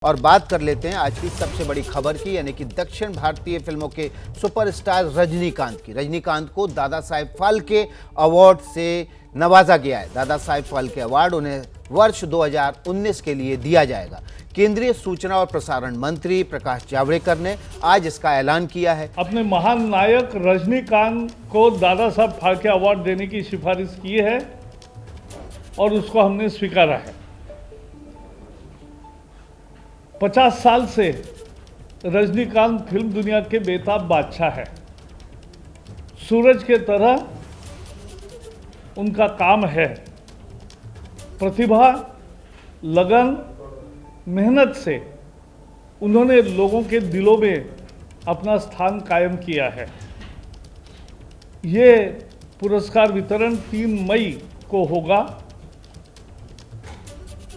और बात कर लेते हैं आज की सबसे बड़ी खबर की, यानी कि दक्षिण भारतीय फिल्मों के सुपरस्टार रजनीकांत की। रजनीकांत को दादा साहेब फाल्के अवार्ड से नवाजा गया है। दादा साहेब फाल्के अवार्ड उन्हें वर्ष 2019 के लिए दिया जाएगा। केंद्रीय सूचना और प्रसारण मंत्री प्रकाश जावड़ेकर ने आज इसका ऐलान किया है। अपने महान नायक रजनीकांत को दादा साहब फाल्के अवार्ड देने की सिफारिश की है और उसको हमने स्वीकारा है। 50 साल से रजनीकांत फिल्म दुनिया के बेताब बादशाह है। सूरज के तरह उनका काम है। प्रतिभा, लगन, मेहनत से उन्होंने लोगों के दिलों में अपना स्थान कायम किया है। ये पुरस्कार वितरण 3 मई को होगा,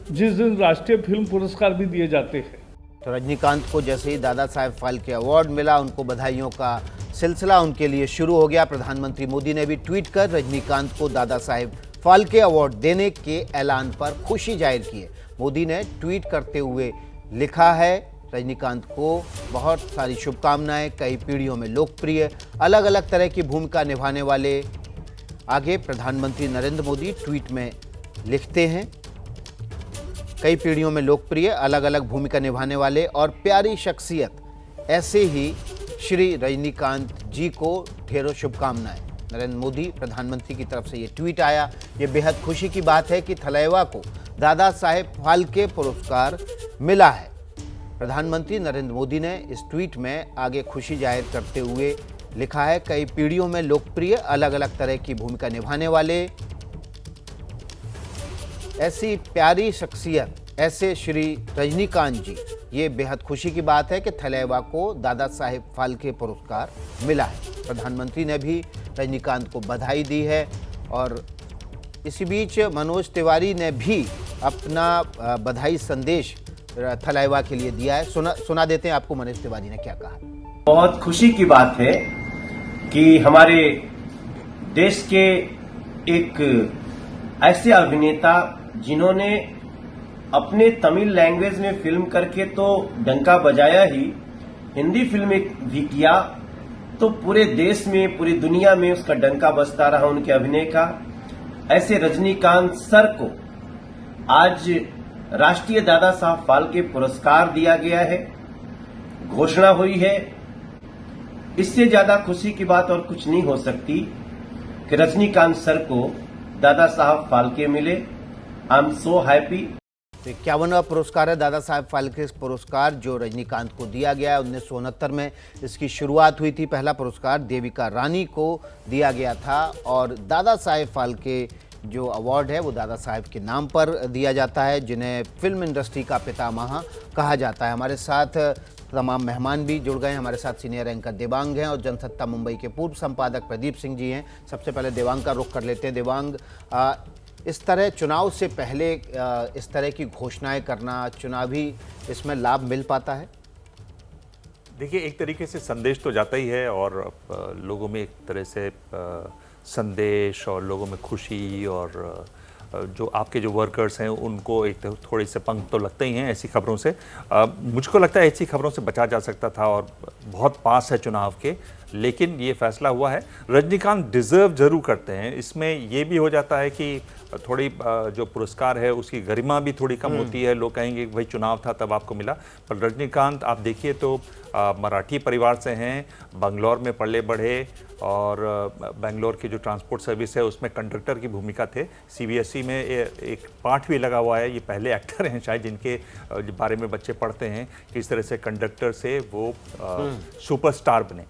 जिस दिन राष्ट्रीय फिल्म पुरस्कार भी दिए जाते हैं। तो रजनीकांत को जैसे ही दादा साहेब फाल्के अवार्ड मिला, उनको बधाइयों का सिलसिला उनके लिए शुरू हो गया। प्रधानमंत्री मोदी ने भी ट्वीट कर रजनीकांत को दादा साहेब फाल्के अवार्ड देने के ऐलान पर खुशी जाहिर की है। मोदी ने ट्वीट करते हुए लिखा है, रजनीकांत को बहुत सारी शुभकामनाएं। कई पीढ़ियों में लोकप्रिय, अलग अलग तरह की भूमिका निभाने वाले। आगे प्रधानमंत्री नरेंद्र मोदी ट्वीट में लिखते हैं, कई पीढ़ियों में लोकप्रिय, अलग अलग भूमिका निभाने वाले और प्यारी शख्सियत, ऐसे ही श्री रजनीकांत जी को ढेरों शुभकामनाएं। नरेंद्र मोदी प्रधानमंत्री की तरफ से ये ट्वीट आया। ये बेहद खुशी की बात है कि थलैवा को दादा साहेब फाल्के पुरस्कार मिला है। प्रधानमंत्री नरेंद्र मोदी ने इस ट्वीट में आगे खुशी जाहिर करते हुए लिखा है, कई पीढ़ियों में लोकप्रिय, अलग अलग तरह की भूमिका निभाने वाले, ऐसी प्यारी शख्सियत, ऐसे श्री रजनीकांत जी। ये बेहद खुशी की बात है कि थलैवा को दादा साहेब फाल्के पुरस्कार मिला है। प्रधानमंत्री ने भी रजनीकांत को बधाई दी है और इसी बीच मनोज तिवारी ने भी अपना बधाई संदेश थलैवा के लिए दिया है। सुना देते हैं आपको मनोज तिवारी ने क्या कहा। बहुत खुशी की बात है कि हमारे देश के एक ऐसे अभिनेता जिन्होंने अपने तमिल लैंग्वेज में फिल्म करके तो डंका बजाया ही, हिंदी फिल्म भी किया तो पूरे देश में, पूरी दुनिया में उसका डंका बजता रहा उनके अभिनय का। ऐसे रजनीकांत सर को आज राष्ट्रीय दादा साहब फाल्के पुरस्कार दिया गया है, घोषणा हुई है। इससे ज्यादा खुशी की बात और कुछ नहीं हो सकती कि रजनीकांत सर को दादा साहब फाल्के मिले। I am so happy. 51वां पुरस्कार है दादा साहेब फाल्के पुरस्कार, जो रजनीकांत को दिया गया है। 1969 में इसकी शुरुआत हुई थी। पहला पुरस्कार देविका रानी को दिया गया था और दादा साहेब फाल्के जो अवार्ड है वो दादा साहेब के नाम पर दिया जाता है, जिन्हें फिल्म इंडस्ट्री का पितामह कहा जाता है। हमारे साथ तमाम मेहमान भी जुड़ गए हैं। हमारे साथ सीनियर एंकर देवांग हैं और जनसत्ता मुंबई के पूर्व संपादक प्रदीप सिंह जी हैं। सबसे पहले देवांग का रुख कर लेते हैं। देवांग, इस तरह चुनाव से पहले इस तरह की घोषणाएं करना, चुनावी इसमें लाभ मिल पाता है? देखिए, एक तरीके से संदेश तो जाता ही है और लोगों में एक तरह से संदेश और लोगों में खुशी और जो आपके जो वर्कर्स हैं उनको एक थोड़े से पंख तो लगते ही हैं ऐसी खबरों से। मुझको लगता है ऐसी खबरों से बचा जा सकता था और बहुत पास है चुनाव के, लेकिन ये फैसला हुआ है। रजनीकांत डिज़र्व ज़रूर करते हैं। इसमें ये भी हो जाता है कि थोड़ी जो पुरस्कार है उसकी गरिमा भी थोड़ी कम होती है। लोग कहेंगे भाई चुनाव था तब आपको मिला, पर रजनीकांत आप देखिए तो मराठी परिवार से हैं, बंगलौर में पले बढ़े और बेंगलोर की जो ट्रांसपोर्ट सर्विस है उसमें कंडक्टर की भूमिका थे। सीबीएसई में एक पाठ भी लगा हुआ है। ये पहले एक्टर हैं शायद जिनके बारे में बच्चे पढ़ते हैं किस तरह से कंडक्टर से वो सुपरस्टार बने।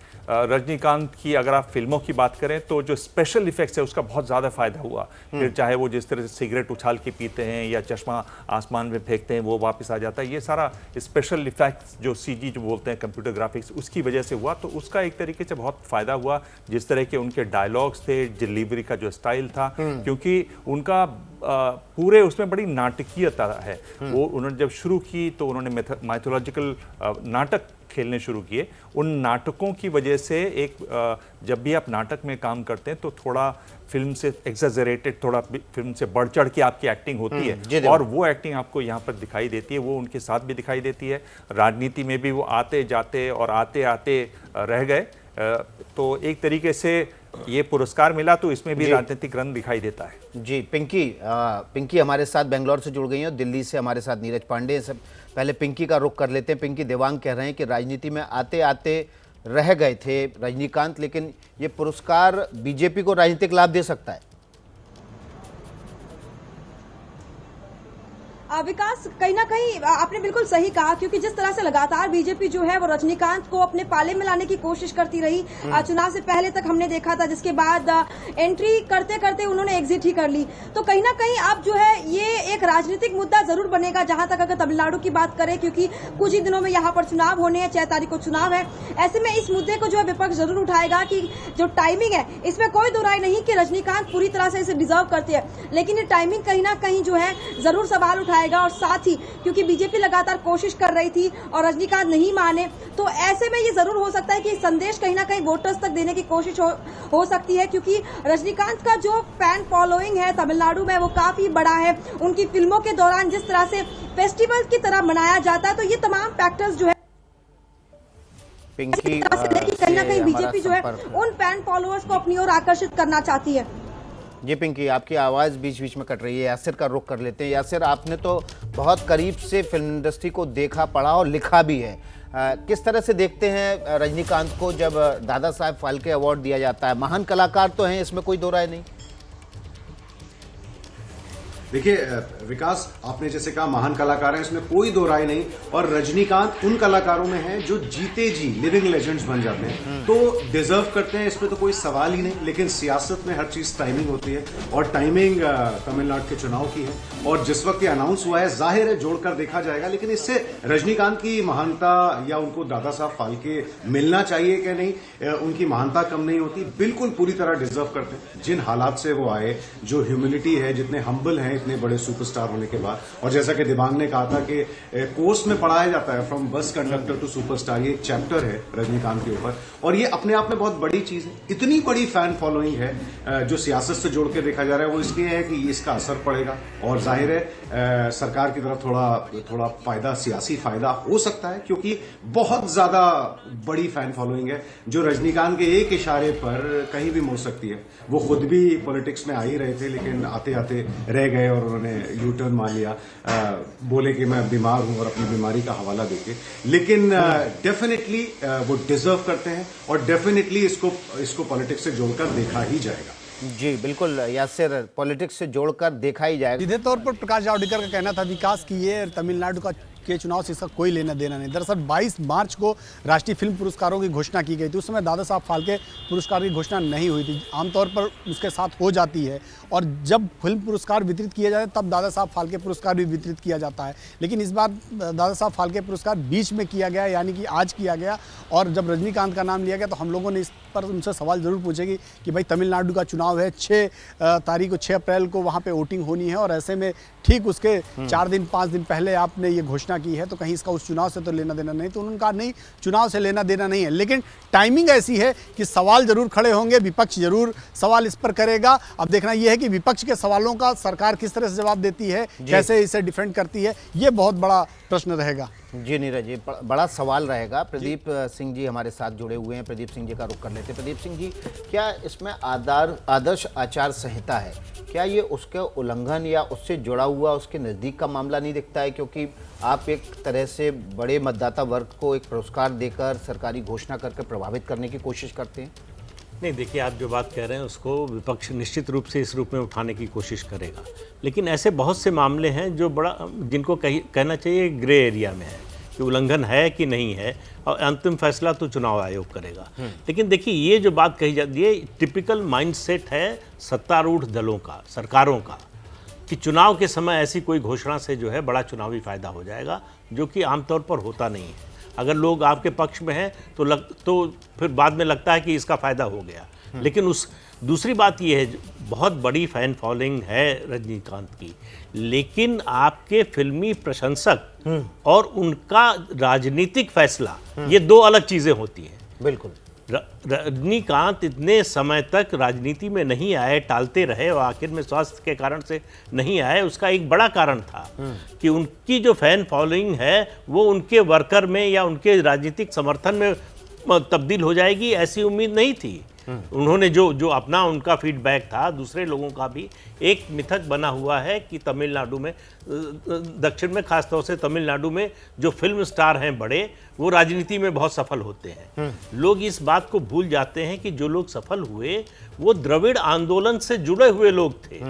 रजनीकांत की अगर आप फिल्मों की बात करें तो जो स्पेशल इफेक्ट्स है उसका बहुत ज़्यादा फायदा हुआ। फिर चाहे वो जिस तरह से सिगरेट उछाल के पीते हैं या चश्मा आसमान में फेंकते हैं वो वापस आ जाता है, ये सारा स्पेशल इफेक्ट्स जो सीजी जो बोलते हैं, कंप्यूटर ग्राफिक्स, उसकी वजह से हुआ। तो उसका एक तरीके से बहुत फ़ायदा हुआ। जिस तरह के उनके डायलॉग्स थे, डिलीवरी का जो स्टाइल था, क्योंकि उनका पूरे उसमें बड़ी नाटकीयता है। वो उन्होंने जब शुरू की तो उन्होंने माइथोलॉजिकल नाटक खेलने शुरू किए। उन नाटकों की वजह से जब भी आप नाटक में काम करते हैं तो थोड़ा फिल्म से एक्सैजरेटेड, थोड़ा फिल्म से बढ़ चढ़ के आपकी एक्टिंग होती है, और वो एक्टिंग आपको यहाँ पर दिखाई देती है। वो उनके साथ भी दिखाई देती है। राजनीति में भी वो आते जाते और आते आते रह गए। तो एक तरीके से ये पुरस्कार मिला तो इसमें भी राजनीतिक रंग दिखाई देता है। जी पिंकी हमारे साथ बेंगलोर से जुड़ गई हैं, दिल्ली से हमारे साथ नीरज पांडे। सब पहले पिंकी का रुख कर लेते हैं। पिंकी, देवांग कह रहे हैं कि राजनीति में आते आते रह गए थे रजनीकांत, लेकिन ये पुरस्कार बीजेपी को राजनीतिक लाभ दे सकता है। विकास, कहीं ना कहीं आपने बिल्कुल सही कहा, क्योंकि जिस तरह से लगातार बीजेपी जो है वो रजनीकांत को अपने पाले में लाने की कोशिश करती रही। चुनाव से पहले तक हमने देखा था, जिसके बाद एंट्री करते करते उन्होंने एग्जिट ही कर ली। तो कहीं ना कहीं अब जो है ये एक राजनीतिक मुद्दा जरूर बनेगा, जहां तक अगर तमिलनाडु की बात करें, क्योंकि कुछ ही दिनों में यहाँ पर चुनाव होने हैं, 6 तारीख को चुनाव है। ऐसे में इस मुद्दे को जो है विपक्ष जरूर उठाएगा कि जो टाइमिंग है इसमें कोई दो राय नहीं कि रजनीकांत पूरी तरह से इसे डिजर्व करते हैं, लेकिन ये टाइमिंग कहीं ना कहीं जो है जरूर सवाल उठाएगा। और साथ ही क्योंकि बीजेपी लगातार कोशिश कर रही थी और रजनीकांत नहीं माने, तो ऐसे में ये जरूर हो सकता है कि संदेश कहीं ना कहीं वोटर्स तक देने की कोशिश हो सकती है, क्योंकि रजनीकांत का जो फैन फॉलोइंग है तमिलनाडु में वो काफी बड़ा है। उनकी फिल्मों के दौरान जिस तरह से फेस्टिवल की तरह मनाया जाता है, तो ये तमाम फैक्टर्स जो है पिंकी कहीं ना कहीं बीजेपी जो है उन फैन फॉलोअर्स को अपनी ओर आकर्षित करना चाहती है। जी पिंकी, आपकी आवाज़ बीच बीच में कट रही है। यासिर का रुख कर लेते हैं। यासिर, आपने तो बहुत करीब से फिल्म इंडस्ट्री को देखा, पढ़ा और लिखा भी है। किस तरह से देखते हैं रजनीकांत को जब दादा साहब फाल्के अवार्ड दिया जाता है? महान कलाकार तो हैं, इसमें कोई दो राय नहीं। देखिए विकास, आपने जैसे कहा महान कलाकार हैं, इसमें कोई दो राय नहीं। और रजनीकांत उन कलाकारों में हैं जो जीते जी लिविंग लेजेंड्स बन जाते हैं, तो डिजर्व करते हैं, इसमें तो कोई सवाल ही नहीं। लेकिन सियासत में हर चीज टाइमिंग होती है, और टाइमिंग तमिलनाडु के चुनाव की है, और जिस वक्त ये अनाउंस हुआ है जाहिर है जोड़कर देखा जाएगा। लेकिन इससे रजनीकांत की महानता या उनको दादा साहब फाल्के मिलना चाहिए कि नहीं, उनकी महानता कम नहीं होती। बिल्कुल पूरी तरह डिजर्व करते हैं। जिन हालात से वो आए, जो ह्यूमिलिटी है, जितने हम्बल हैं इतने बड़े सुपरस्टार होने के बाद, और जैसा कि दिबांग ने कहा था कि कोर्स में पढ़ाया जाता है from bus conductor to superstar, ये एक चैप्टर है रजनीकांत के ऊपर, और ये अपने आप में बहुत बड़ी चीज है। इतनी बड़ी फैन फॉलोइंग है जो सियासत से जोड़ के देखा जा रहा है, वो इसलिए है कि इसका असर पड़ेगा, और जाहिर है सरकार की तरफ थोड़ा फायदा, सियासी फायदा हो सकता है, क्योंकि बहुत ज्यादा बड़ी फैन फॉलोइंग है जो रजनीकांत के एक इशारे पर कहीं भी मुड़ सकती है। वो खुद भी पॉलिटिक्स में आ ही रहे थे, लेकिन आते आते रह गए और उन्होंने यू टर्न मान लिया, बोले कि मैं बीमार हूं और अपनी बीमारी का हवाला देके। लेकिन डेफिनेटली वो डिजर्व करते हैं, और डेफिनेटली इसको पॉलिटिक्स से जोड़कर देखा ही जाएगा। जी बिल्कुल यासिर, पॉलिटिक्स से जोड़कर देखा ही जाएगा। सीधे तौर पर प्रकाश जावड़ेकर का कहना था विकास की ये तमिलनाडु के चुनाव से इसका कोई लेना देना नहीं। दरअसल 22 मार्च को राष्ट्रीय फिल्म पुरस्कारों की घोषणा की गई थी। उस समय दादा साहब फाल्के पुरस्कार की घोषणा नहीं हुई थी। आमतौर पर उसके साथ हो जाती है, और जब फिल्म पुरस्कार वितरित किए जाते तब दादा साहब फाल्के पुरस्कार भी वितरित किया जाता है। लेकिन इस बार दादा साहब फाल्के पुरस्कार बीच में किया गया, यानी कि आज किया गया। और जब रजनीकांत का नाम लिया गया तो हम लोगों ने इस पर उनसे सवाल जरूर पूछेगी कि भाई तमिलनाडु का चुनाव है, 6 तारीख को 6 अप्रैल को वहाँ पे वोटिंग होनी है, और ऐसे में ठीक उसके 4 दिन 5 दिन पहले आपने ये घोषणा की है, तो कहीं इसका उस चुनाव से तो लेना देना नहीं। तो उन्होंने कहा नहीं, चुनाव से लेना देना नहीं है, लेकिन टाइमिंग ऐसी है कि सवाल जरूर खड़े होंगे, विपक्ष जरूर सवाल इस पर करेगा। अब देखना यह है कि विपक्ष के सवालों का सरकार किस तरह से जवाब देती है, कैसे इसे डिफेंड करती है, ये बहुत बड़ा प्रश्न रहेगा। जी नीरज जी, बड़ा सवाल रहेगा। प्रदीप सिंह जी हमारे साथ जुड़े हुए हैं। प्रदीप सिंह जी का रुख कर लेते हैं। प्रदीप सिंह जी, क्या इसमें आदर्श आचार संहिता है, क्या ये उसके उल्लंघन या उससे जुड़ा हुआ उसके नज़दीक का मामला नहीं दिखता है? क्योंकि आप एक तरह से बड़े मतदाता वर्ग को एक पुरस्कार देकर सरकारी घोषणा करके प्रभावित करने की कोशिश करते हैं। नहीं, देखिए आप जो बात कह रहे हैं उसको विपक्ष निश्चित रूप से इस रूप में उठाने की कोशिश करेगा, लेकिन ऐसे बहुत से मामले हैं जो जिनको कहना चाहिए ग्रे एरिया में है कि उल्लंघन है कि नहीं है, और अंतिम फैसला तो चुनाव आयोग करेगा। लेकिन देखिए ये जो बात कही जाती है, टिपिकल माइंडसेट है सत्तारूढ़ दलों का, सरकारों का, कि चुनाव के समय ऐसी कोई घोषणा से जो है बड़ा चुनावी फायदा हो जाएगा, जो कि आमतौर पर होता नहीं है। अगर लोग आपके पक्ष में हैं तो फिर बाद में लगता है कि इसका फ़ायदा हो गया, लेकिन उस दूसरी बात ये है, बहुत बड़ी फैन फॉलोइंग है रजनीकांत की, लेकिन आपके फिल्मी प्रशंसक और उनका राजनीतिक फैसला, ये दो अलग चीज़ें होती हैं। बिल्कुल। रजनीकांत इतने समय तक राजनीति में नहीं आए, टालते रहे और आखिर में स्वास्थ्य के कारण से नहीं आए। उसका एक बड़ा कारण था कि उनकी जो फैन फॉलोइंग है वो उनके वर्कर में या उनके राजनीतिक समर्थन में तब्दील हो जाएगी, ऐसी उम्मीद नहीं थी। उन्होंने जो अपना उनका फीडबैक था, दूसरे लोगों का भी एक मिथक बना हुआ है कि तमिलनाडु में, दक्षिण में खासतौर से तमिलनाडु में जो फिल्म स्टार हैं बड़े, वो राजनीति में बहुत सफल होते हैं। लोग इस बात को भूल जाते हैं कि जो लोग सफल हुए वो द्रविड़ आंदोलन से जुड़े हुए लोग थे।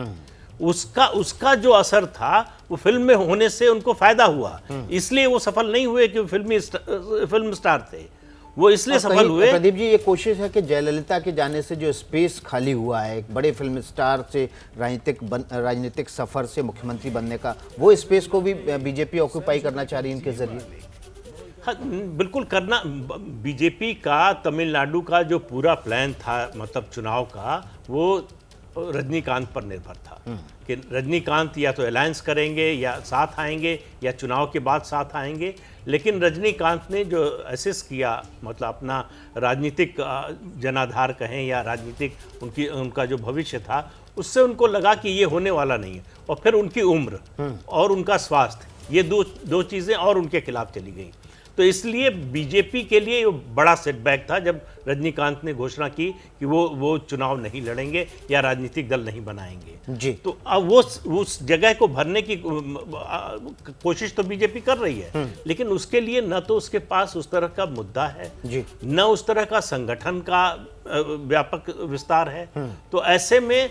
उसका जो असर था वो फिल्म में होने से उनको फायदा हुआ, इसलिए वो सफल नहीं हुए कि फिल्म स्टार थे, वो इसलिए सफल हुए। प्रदीप जी, ये कोशिश है कि जयललिता के जाने से जो स्पेस खाली हुआ है एक बड़े फिल्म स्टार से राजनीतिक सफर से मुख्यमंत्री बनने का, वो स्पेस को भी बीजेपी ऑक्यूपाई करना चाह रही है इनके जरिए। हाँ, बिल्कुल करना। बीजेपी का तमिलनाडु का जो पूरा प्लान था, मतलब चुनाव का, वो रजनीकांत पर निर्भर था कि रजनीकांत या तो अलायंस करेंगे या साथ आएंगे या चुनाव के बाद साथ आएंगे। लेकिन रजनीकांत ने जो असेस किया, मतलब अपना राजनीतिक जनाधार कहें या राजनीतिक उनका जो भविष्य था, उससे उनको लगा कि ये होने वाला नहीं है। और फिर उनकी उम्र और उनका स्वास्थ्य, ये दो चीज़ें और उनके खिलाफ चली गई। तो इसलिए बीजेपी के लिए ये बड़ा सेटबैक था जब रजनीकांत ने घोषणा की कि वो चुनाव नहीं लड़ेंगे या राजनीतिक दल नहीं बनाएंगे जी। तो अब वो उस जगह को भरने की कोशिश तो बीजेपी कर रही है, लेकिन उसके लिए न तो उसके पास उस तरह का मुद्दा है जी, न उस तरह का संगठन का व्यापक विस्तार है। तो ऐसे में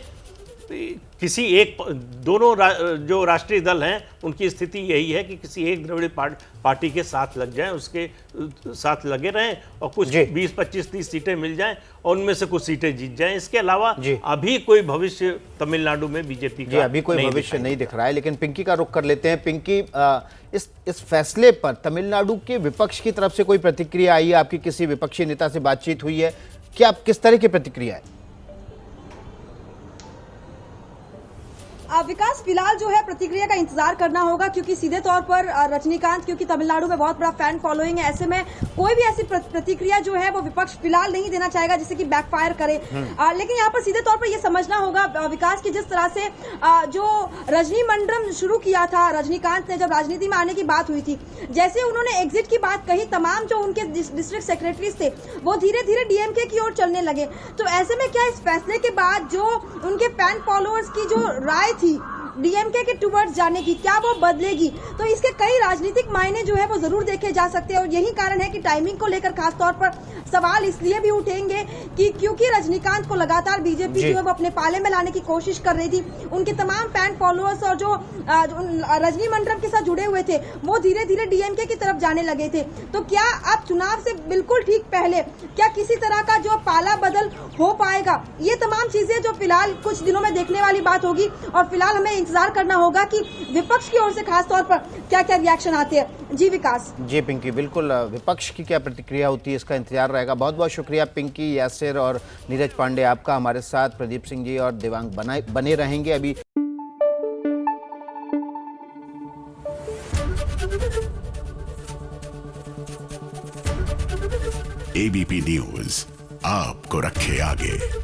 किसी एक, दोनों जो राष्ट्रीय दल हैं उनकी स्थिति यही है कि किसी एक द्रविड़ पार्टी के साथ लग जाएं, उसके साथ लगे रहें और कुछ 20, 25, 30 सीटें मिल जाएं और उनमें से कुछ सीटें जीत जाएं। इसके अलावा अभी कोई भविष्य तमिलनाडु में बीजेपी का अभी कोई भविष्य नहीं दिख रहा है। लेकिन पिंकी का रुख कर लेते हैं। पिंकी, इस फैसले पर तमिलनाडु के विपक्ष की तरफ से कोई प्रतिक्रिया आई है? आपकी किसी विपक्षी नेता से बातचीत हुई है क्या? किस तरह की प्रतिक्रिया है? विकास, फिलहाल जो है प्रतिक्रिया का इंतजार करना होगा, क्योंकि सीधे तौर पर रजनीकांत, क्योंकि तमिलनाडु में बहुत बड़ा फैन फॉलोइंग है, ऐसे में कोई भी ऐसी प्रतिक्रिया जो है वो विपक्ष फिलहाल नहीं देना चाहेगा जिससे कि बैकफायर करे। लेकिन यहाँ पर सीधे तौर पर ये समझना होगा विकास की जिस तरह से जो रजनी मंडलम शुरू किया था रजनीकांत ने, जब राजनीति में आने की बात हुई थी, जैसे उन्होंने एग्जिट की बात कही, तमाम जो उनके डिस्ट्रिक्ट सेक्रेटरीज थे वो धीरे धीरे डीएमके की ओर चलने लगे। तो ऐसे में क्या इस फैसले के बाद जो उनके फैन फॉलोअर्स की जो राय थी डीएमके के टुवर्ड्स जाने की, क्या वो बदलेगी? तो इसके कई राजनीतिक मायने जो है वो जरूर देखे जा सकते हैं। और यही कारण है कि टाइमिंग को लेकर खासतौर पर सवाल इसलिए भी उठेंगे कि क्योंकि रजनीकांत को लगातार बीजेपी जो है वो अपने पाले में लाने की कोशिश कर रही थी। उनके तमाम फैन फॉलोअर्स और जो रजनी मंडलम के साथ जुड़े हुए थे वो धीरे धीरे डीएमके की तरफ जाने लगे थे। तो क्या अब चुनाव से बिल्कुल ठीक पहले क्या किसी तरह का जो पाला बदल हो पाएगा? ये तमाम चीजें जो फिलहाल कुछ दिनों में देखने वाली बात होगी और फिलहाल हमें इंतजार करना होगा कि विपक्ष की ओर से खासतौर पर क्या क्या रिएक्शन आते हैं। जी विकास। जी पिंकी, बिल्कुल विपक्ष की क्या प्रतिक्रिया होती है इसका इंतजार रहेगा। बहुत बहुत शुक्रिया पिंकी, यासिर और नीरज पांडे आपका हमारे साथ। प्रदीप सिंह जी और देवांग बने रहेंगे। अभी एबीपी न्यूज आपको रखे आगे।